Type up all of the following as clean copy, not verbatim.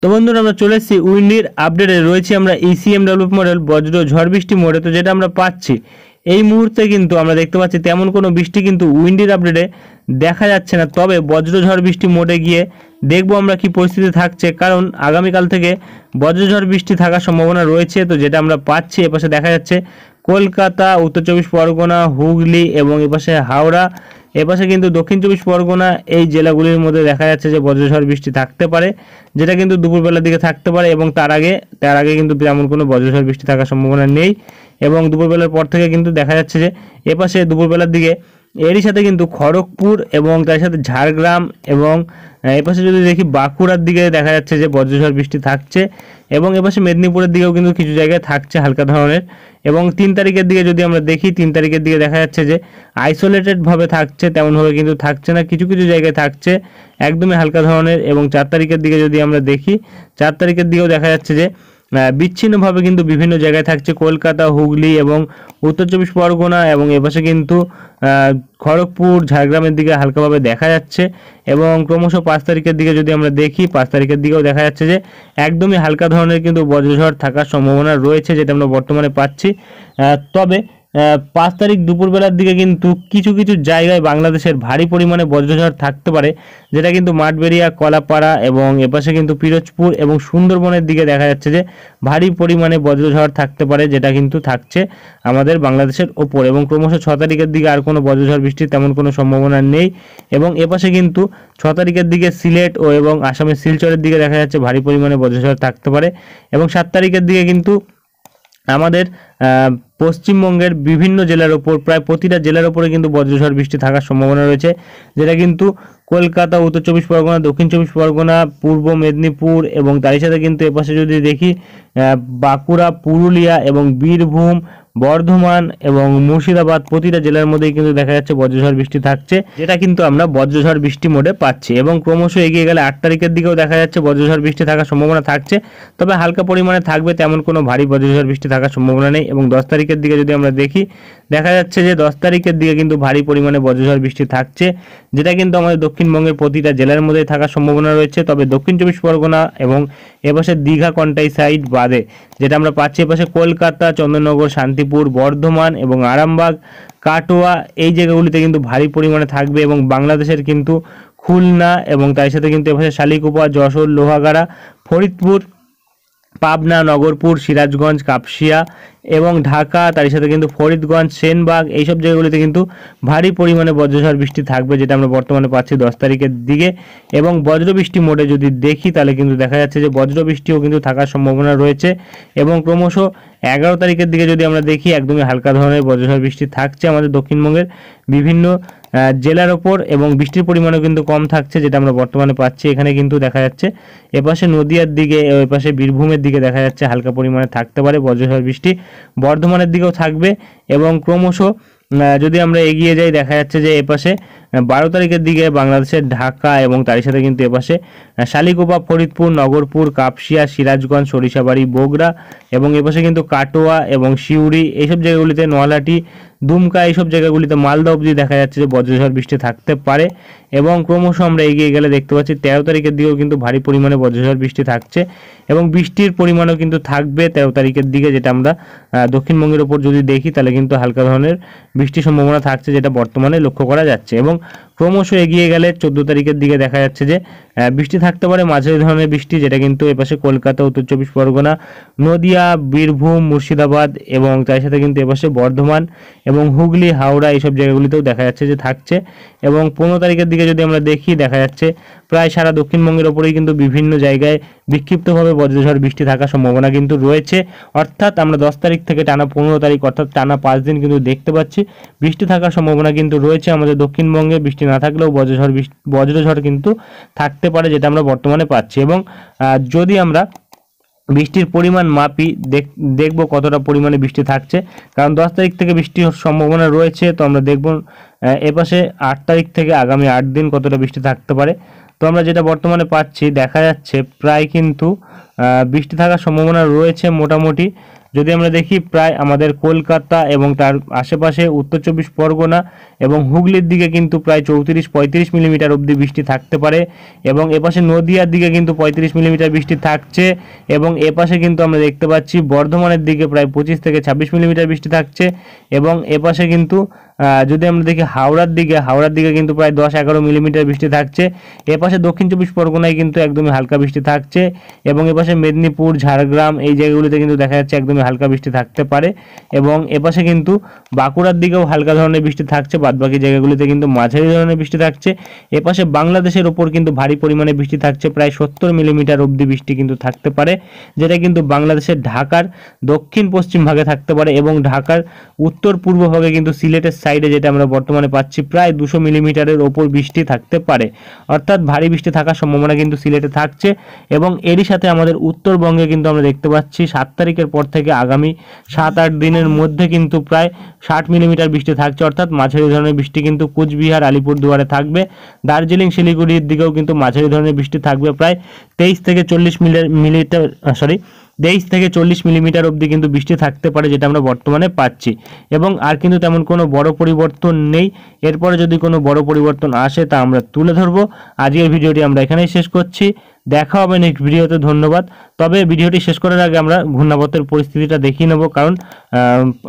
তো বন্ধুরা আমরা চলে এসেছি উইন্ডির আপডেটে রয়েছে আমরা ECMW মডেল বজ্র ঝড় বৃষ্টি মোডে। তো যেটা আমরা পাচ্ছি এই মুহূর্তে কিন্তু আমরা দেখতে পাচ্ছি তেমন কোনো বৃষ্টি কিন্তু উইন্ডির আপডেটে দেখা যাচ্ছে না। তবে বজ্র ঝড় বৃষ্টি মোডে গিয়ে দেখবো আমরা কি পরিস্থিতি থাকছে, কারণ আগামীকাল থেকে বজ্র ঝড় বৃষ্টি থাকার সম্ভাবনা রয়েছে। তো যেটা আমরা পাচ্ছি এপাশে দেখা যাচ্ছে কলকাতা, উত্তর চব্বিশ পরগনা, হুগলি এবং এপাশে হাওড়া, এপাশে কিন্তু দক্ষিণ চব্বিশ পরগনা এই জেলাগুলির মধ্যে দেখা যাচ্ছে যে বজ্রঝড় বৃষ্টি থাকতে পারে, যেটা কিন্তু দুপুরবেলার দিকে থাকতে পারে এবং তার আগে কিন্তু তেমন কোনো বজ্রঝড় বৃষ্টি থাকার সম্ভাবনা নেই। এবং দুপুরবেলার পর থেকে কিন্তু দেখা যাচ্ছে যে এপাশে দুপুরবেলার দিকে এরই সাথে কিন্তু খড়গপুর এবং তার সাথে ঝাড়গ্রাম এবং এপাশে যদি দেখি বাঁকুড়ার দিকে দেখা যাচ্ছে যে বজ্রঝড় বৃষ্টি থাকছে এবং এপাশে মেদিনীপুরের দিকেও কিন্তু কিছু জায়গায় থাকছে হালকা ধরনের। এবং 3 তারিখের দিকে যদি আমরা দেখি 3 তারিখের দিকে দেখা যাচ্ছে যে আইসোলেটেডভাবে থাকছে, তেমনভাবে কিন্তু থাকছে না, কিছু কিছু জায়গায় থাকছে একদমই হালকা ধরনের। এবং 4 তারিখের দিকে যদি আমরা দেখি 4 তারিখের দিকেও দেখা যাচ্ছে যে বিচ্ছিন্নভাবে কিন্তু বিভিন্ন জায়গায় থাকছে কলকাতা, হুগলি এবং উত্তর চব্বিশ পরগনা এবং এপাশে কিন্তু খড়গপুর, ঝাড়গ্রামের দিকে হালকাভাবে দেখা যাচ্ছে। এবং ক্রমশ 5 তারিখের দিকে যদি আমরা দেখি 5 তারিখের দিকেও দেখা যাচ্ছে যে একদমই হালকা ধরনের কিন্তু বজ্রঝড় থাকার সম্ভাবনা রয়েছে, যেটা আমরা বর্তমানে পাচ্ছি। তবে 5 তারিখ দুপুরবেলার দিকে কিন্তু কিছু কিছু জায়গায় বাংলাদেশের ভারী পরিমাণে বজ্রঝড় থাকতে পারে, যেটা কিন্তু মাঠবেড়িয়া, কলাপাড়া এবং এপাশে কিন্তু পিরোজপুর এবং সুন্দরবনের দিকে দেখা যাচ্ছে যে ভারী পরিমাণে বজ্রঝড় থাকতে পারে, যেটা কিন্তু থাকছে আমাদের বাংলাদেশের ওপর। এবং ক্রমশ 6 তারিখের দিকে আর কোনো বজ্রঝড় বৃষ্টির তেমন কোনো সম্ভাবনা নেই। এবং এপাশে কিন্তু 6 তারিখের দিকে সিলেট এবং আসামের শিলচরের দিকে দেখা যাচ্ছে ভারী পরিমাণে বজ্রঝড় থাকতে পারে। এবং 7 তারিখের দিকে কিন্তু আমাদের পশ্চিমবঙ্গের বিভিন্ন জেলার ওপর, প্রায় প্রতিটা জেলার ওপরে কিন্তু বজ্রঝড় বৃষ্টি থাকার সম্ভাবনা রয়েছে, যেটা কিন্তু কলকাতা, উত্তর চব্বিশ পরগনা, দক্ষিণ চব্বিশ পরগনা, পূর্ব মেদিনীপুর এবং তারই সাথে কিন্তু এপাশে যদি দেখি বাঁকুড়া, পুরুলিয়া এবং বীরভূম, বর্ধমান এবং মুর্শিদাবাদ, প্রতিটা জেলার মধ্যেই কিন্তু দেখা যাচ্ছে বজ্রঝড় বৃষ্টি থাকছে, যেটা কিন্তু আমরা বজ্রঝড় বৃষ্টি মোডে পাচ্ছি। এবং ক্রমশ এগিয়ে গেলে 8 তারিখের দিকেও দেখা যাচ্ছে বজ্রঝড় বৃষ্টি থাকার সম্ভাবনা থাকছে, তবে হালকা পরিমাণে থাকবে, তেমন কোনো ভারী বজ্রঝড় বৃষ্টি থাকার সম্ভাবনা নেই। এবং 10 তারিখের দিকে যদি আমরা দেখি দেখা যাচ্ছে যে 10 তারিখের দিকে কিন্তু ভারী পরিমাণে বজ্রঝড় বৃষ্টি থাকছে, যেটা কিন্তু আমাদের দক্ষিণবঙ্গের প্রতিটা জেলার মধ্যে থাকার সম্ভাবনা রয়েছে। তবে দক্ষিণ চব্বিশ পরগনা এবং এপাশে দীঘা, কন্টাই সাইড বাদে যেটা আমরা পাচ্ছি এপাশে কলকাতা, চন্দননগর, শান্তিপুর, বর্ধমান এবং আরামবাগ, কাটোয়া এই জায়গাগুলিতে কিন্তু ভারী পরিমাণে থাকবে। এবং বাংলাদেশের কিন্তু খুলনা এবং তার সাথে কিন্তু এপাশে শালিকুপা, যশোর, লোহাগাড়া, ফরিদপুর, পাবনা, নগরপুর, সিরাজগঞ্জ, কাপসিয়া এবং ঢাকা, তার সাথে কিন্তু ফরিদগঞ্জ, সেনবাগ এইসব জায়গাগুলিতে কিন্তু ভারী পরিমাণে বজ্রঝড় বৃষ্টি থাকবে, যেটা আমরা বর্তমানে পাচ্ছি 10 তারিখের দিকে। এবং বজ্রবৃষ্টি মোডে যদি দেখি তাহলে কিন্তু দেখা যাচ্ছে যে বজ্রবৃষ্টিও কিন্তু থাকার সম্ভাবনা রয়েছে। এবং ক্রমশ 11 তারিখের দিকে যদি আমরা দেখি একদমই হালকা ধরনের বজ্রঝড় বৃষ্টি থাকছে আমাদের দক্ষিণবঙ্গের বিভিন্ন জেলার ওপর এবং বৃষ্টির পরিমাণও কিন্তু কম থাকছে, যেটা আমরা বর্তমানে পাচ্ছি। এখানে কিন্তু দেখা যাচ্ছে এপাশে নদিয়ার দিকে, এপাশে বীরভূমের দিকে দেখা যাচ্ছে হালকা পরিমাণে থাকতে পারে বজ্রঝড় বৃষ্টি, বর্ধমানের দিকেও থাকবে। এবং ক্রমশ যদি আমরা এগিয়ে যাই দেখা যাচ্ছে যে এপাশে 12 তারিখের দিকে বাংলাদেশের ঢাকা এবং তার সাথে কিন্তু এপাশে শালিকোপা, ফরিদপুর, নগরপুর, কাপসিয়া, সিরাজগঞ্জ, সরিষাবাড়ি, বগুড়া এবং এপাশে কিন্তু কাটোয়া এবং সিউড়ি এইসব জায়গাগুলিতে, নলহাটি, দুমকা এইসব জায়গাগুলিতে, মালদা অবধি দেখা যাচ্ছে যে বজ্রঝড় বৃষ্টি থাকতে পারে। এবং ক্রমশ আমরা এগিয়ে গেলে দেখতে পাচ্ছি 13 তারিখের দিকেও কিন্তু ভারী পরিমাণে বজ্রঝড় বৃষ্টি থাকছে এবং বৃষ্টির পরিমাণও কিন্তু থাকবে 13 তারিখের দিকে, যেটা আমরা দক্ষিণবঙ্গের ওপর যদি দেখি তাহলে কিন্তু হালকা ধরনের বৃষ্টির সম্ভাবনা থাকছে, যেটা বর্তমানে লক্ষ্য করা যাচ্ছে। এবং ক্রমশ এগিয়ে গেলে 14 তারিখের দিকে দেখা যাচ্ছে যে বৃষ্টি থাকতে পারে, মাঝারি ধরনের বৃষ্টি, যেটা কিন্তু এপাশে কলকাতা, উত্তর চব্বিশ পরগনা, নদিয়া, বীরভূম, মুর্শিদাবাদ এবং তার সাথে কিন্তু এপাশে বর্ধমান এবং হুগলি, হাওড়া এইসব জায়গাগুলিতেও দেখা যাচ্ছে যে থাকছে। এবং 15 তারিখের দিকে যদি আমরা দেখি দেখা যাচ্ছে প্রায় সারা দক্ষিণবঙ্গের ওপরেই কিন্তু বিভিন্ন জায়গায় বিক্ষিপ্তভাবে বজ্রঝড় বৃষ্টি থাকার সম্ভাবনা কিন্তু রয়েছে। অর্থাৎ আমরা 10 তারিখ থেকে টানা 15 তারিখ অর্থাৎ টানা 5 দিন কিন্তু দেখতে পাচ্ছি বৃষ্টি থাকার সম্ভাবনা কিন্তু রয়েছে আমাদের দক্ষিণবঙ্গে। বৃষ্টি না থাকলেও বজ্রঝড় কিন্তু থাকতে পারে, যেটা আমরা বর্তমানে পাচ্ছি। এবং যদি আমরা বৃষ্টির পরিমাণ মাপি দেখব কতটা পরিমাণে বৃষ্টি থাকছে, কারণ 10 তারিখ থেকে বৃষ্টির সম্ভাবনা রয়েছে। তো আমরা দেখব এপাশে 8 তারিখ থেকে আগামী 8 দিন কতটা বৃষ্টি থাকতে পারে। তো আমরা যেটা বর্তমানে পাচ্ছি দেখা যাচ্ছে প্রায় কিন্তু বৃষ্টি থাকার সম্ভাবনা রয়েছে মোটামুটি যদি আমরা দেখি প্রায় আমাদের কলকাতা এবং তার আশেপাশে উত্তর চব্বিশ পরগনা এবং হুগলির দিকে কিন্তু প্রায় 34-35 মিলিমিটার অবধি বৃষ্টি থাকতে পারে এবং এপাশে নদিয়ার দিকে কিন্তু 35 মিলিমিটার বৃষ্টি থাকছে এবং এপাশে কিন্তু আমরা দেখতে পাচ্ছি বর্ধমানের দিকে প্রায় 25-26 মিলিমিটার বৃষ্টি থাকছে এবং এপাশে কিন্তু যদি আমরা দেখি হাওড়ার দিকে কিন্তু প্রায় 10-11 মিলিমিটার বৃষ্টি থাকছে। এপাশে দক্ষিণ চব্বিশ পরগনায় কিন্তু একদমই হালকা বৃষ্টি থাকছে এবং এপাশে মেদিনীপুর, ঝাড়গ্রাম এই জায়গাগুলিতে কিন্তু দেখা যাচ্ছে একদমই হালকা বৃষ্টি থাকতে পারে এবং এপাশে কিন্তু বাঁকুড়ার দিকেও হালকা ধরনের বৃষ্টি থাকছে, বাদবাকি জায়গাগুলিতে কিন্তু মাঝারি ধরনের বৃষ্টি থাকছে। এপাশে বাংলাদেশের ওপর কিন্তু ভারী পরিমাণে বৃষ্টি থাকছে, প্রায় 70 মিলিমিটার অবধি বৃষ্টি কিন্তু থাকতে পারে, যেটা কিন্তু বাংলাদেশের ঢাকার দক্ষিণ পশ্চিম ভাগে থাকতে পারে এবং ঢাকার উত্তর পূর্ব ভাগে কিন্তু সিলেটের সাইডে যেটা আমরা বর্তমানে পাচ্ছি প্রায় 200 মিলিমিটারের ওপর বৃষ্টি থাকতে পারে, অর্থাৎ ভারী বৃষ্টি থাকার সম্ভাবনা কিন্তু সিলেটে থাকছে। এবং এরই সাথে আমাদের উত্তরবঙ্গে কিন্তু আমরা দেখতে পাচ্ছি 7 তারিখের পর থেকে আগামী 7-8 দিনের মধ্যে কিন্তু প্রায় 60 মিলিমিটার বৃষ্টি থাকছে, অর্থাৎ মাঝারি ধরনের বৃষ্টি কিন্তু কুচবিহার, আলিপুরদুয়ারে থাকবে। দার্জিলিং, শিলিগুড়ির দিকেও কিন্তু মাঝারি ধরনের বৃষ্টি থাকবে, প্রায় 23-40 মিলিমিটার অবধি কিন্তু বৃষ্টি থাকতে পারে, যেটা আমরা বর্তমানে পাচ্ছি। এবং আর কিন্তু তেমন কোনো বড় পরিবর্তন নেই। এরপরে যদি কোনো বড় পরিবর্তন আসে তা আমরা তুলে ধরবো। আজকের ভিডিওটি আমরা এখানেই শেষ করছি, দেখা হবে নেক্সট ভিডিওতে। ধন্যবাদ। তবে ভিডিওটি শেষ করার আগে আমরা ঘূর্ণাবর্তের পরিস্থিতিটা দেখিয়ে নেব, কারণ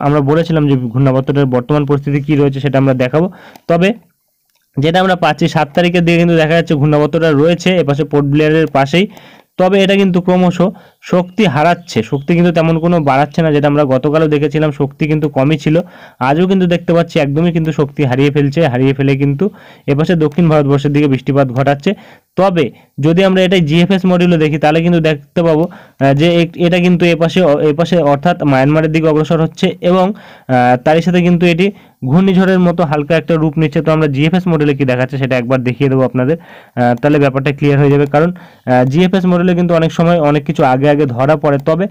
আমরা বলেছিলাম যে ঘূর্ণাবর্তের বর্তমান পরিস্থিতি কী রয়েছে সেটা আমরা দেখাবো। তবে যেটা আমরা পাচ্ছি 7 তারিখের দিকে কিন্তু দেখা যাচ্ছে ঘূর্ণাবর্তটা রয়েছে এপাশে পোর্ট ব্লেয়ারের পাশেই, তবে এটা কিন্তু ক্রমশ শক্তি হারাচ্ছে, শক্তি কিন্তু তেমন কোনো বাড়াচ্ছে না, যেটা আমরা গতকালও দেখেছিলাম শক্তি কিন্তু কমই ছিল, আজও কিন্তু দেখতে পাচ্ছি একদমই কিন্তু শক্তি হারিয়ে ফেলে কিন্তু এপাশে দক্ষিণ ভারতবর্ষের দিকে বৃষ্টিপাত ঘটাচ্ছে। তবে যদি আমরা এটাই জিএফএস মডিউলে দেখি তাহলে কিন্তু দেখতে পাবো যে এটা কিন্তু এপাশে অর্থাৎ মায়ানমারের দিকে অগ্রসর হচ্ছে এবং তারই সাথে কিন্তু এটি ঘূর্ণিঝড়ের মতো হালকা একটা রূপ নিচ্ছে। তো আমরা জিএফএস মডেলে কি দেখাচ্ছে সেটা একবার দেখিয়ে দেবো আপনাদের, তাহলে ব্যাপারটা ক্লিয়ার হয়ে যাবে। কারণ জিএফএস মডেলে কিন্তু অনেক সময় অনেক কিছু আগে ধরা পড়ে, তবে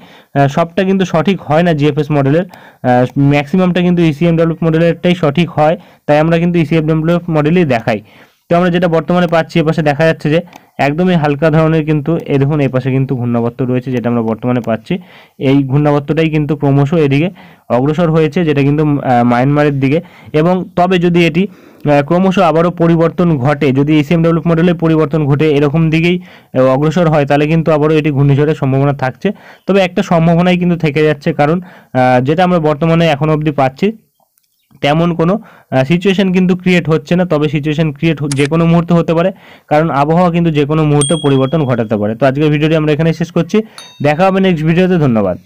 সবটা কিন্তু সঠিক হয় না জিএফএস মডেলের, ম্যাক্সিমামটা কিন্তু ইসিএমডব্লিউ মডেলেরটাই সঠিক হয়, তাই আমরা কিন্তু ইসিএমডব্লিউ মডেলই দেখাই। তো আমরা যেটা বর্তমানে পাচ্ছি এপাশে দেখা যাচ্ছে যে একদমই হালকা ধরনের কিন্তু এই দেখুন এপাশে কিন্তু ঘূর্ণাবর্ত রয়েছে, যেটা আমরা বর্তমানে পাচ্ছি। এই ঘূর্ণাবর্তটাই কিন্তু ক্রমশ এদিকে অগ্রসর হয়েছে, যেটা কিন্তু মায়ানমারের দিকে। এবং তবে যদি এটি ক্রমশ আবারও পরিবর্তন ঘটে, যদি ইসিএমডব্লিউ মডেলের পরিবর্তন ঘটে এরকম দিকেই অগ্রসর হয়, তাহলে কিন্তু আবারও এটি ঘূর্ণিঝড়ের সম্ভাবনা থাকছে। তবে একটা সম্ভাবনাই কিন্তু থেকে যাচ্ছে, কারণ যেটা আমরা বর্তমানে এখনো অবধি পাচ্ছি তেমন কোনো সিচুয়েশন কিন্তু ক্রিয়েট হচ্ছে না, তবে সিচুয়েশন ক্রিয়েট যে কোনো মুহূর্তে হতে পারে, কারণ আবহাওয়া কিন্তু যে কোনো মুহূর্তে পরিবর্তন ঘটাতে পারে। তো আজকের ভিডিওটি আমরা এখানে শেষ করছি, দেখা হবে নেক্সট ভিডিওতে। ধন্যবাদ।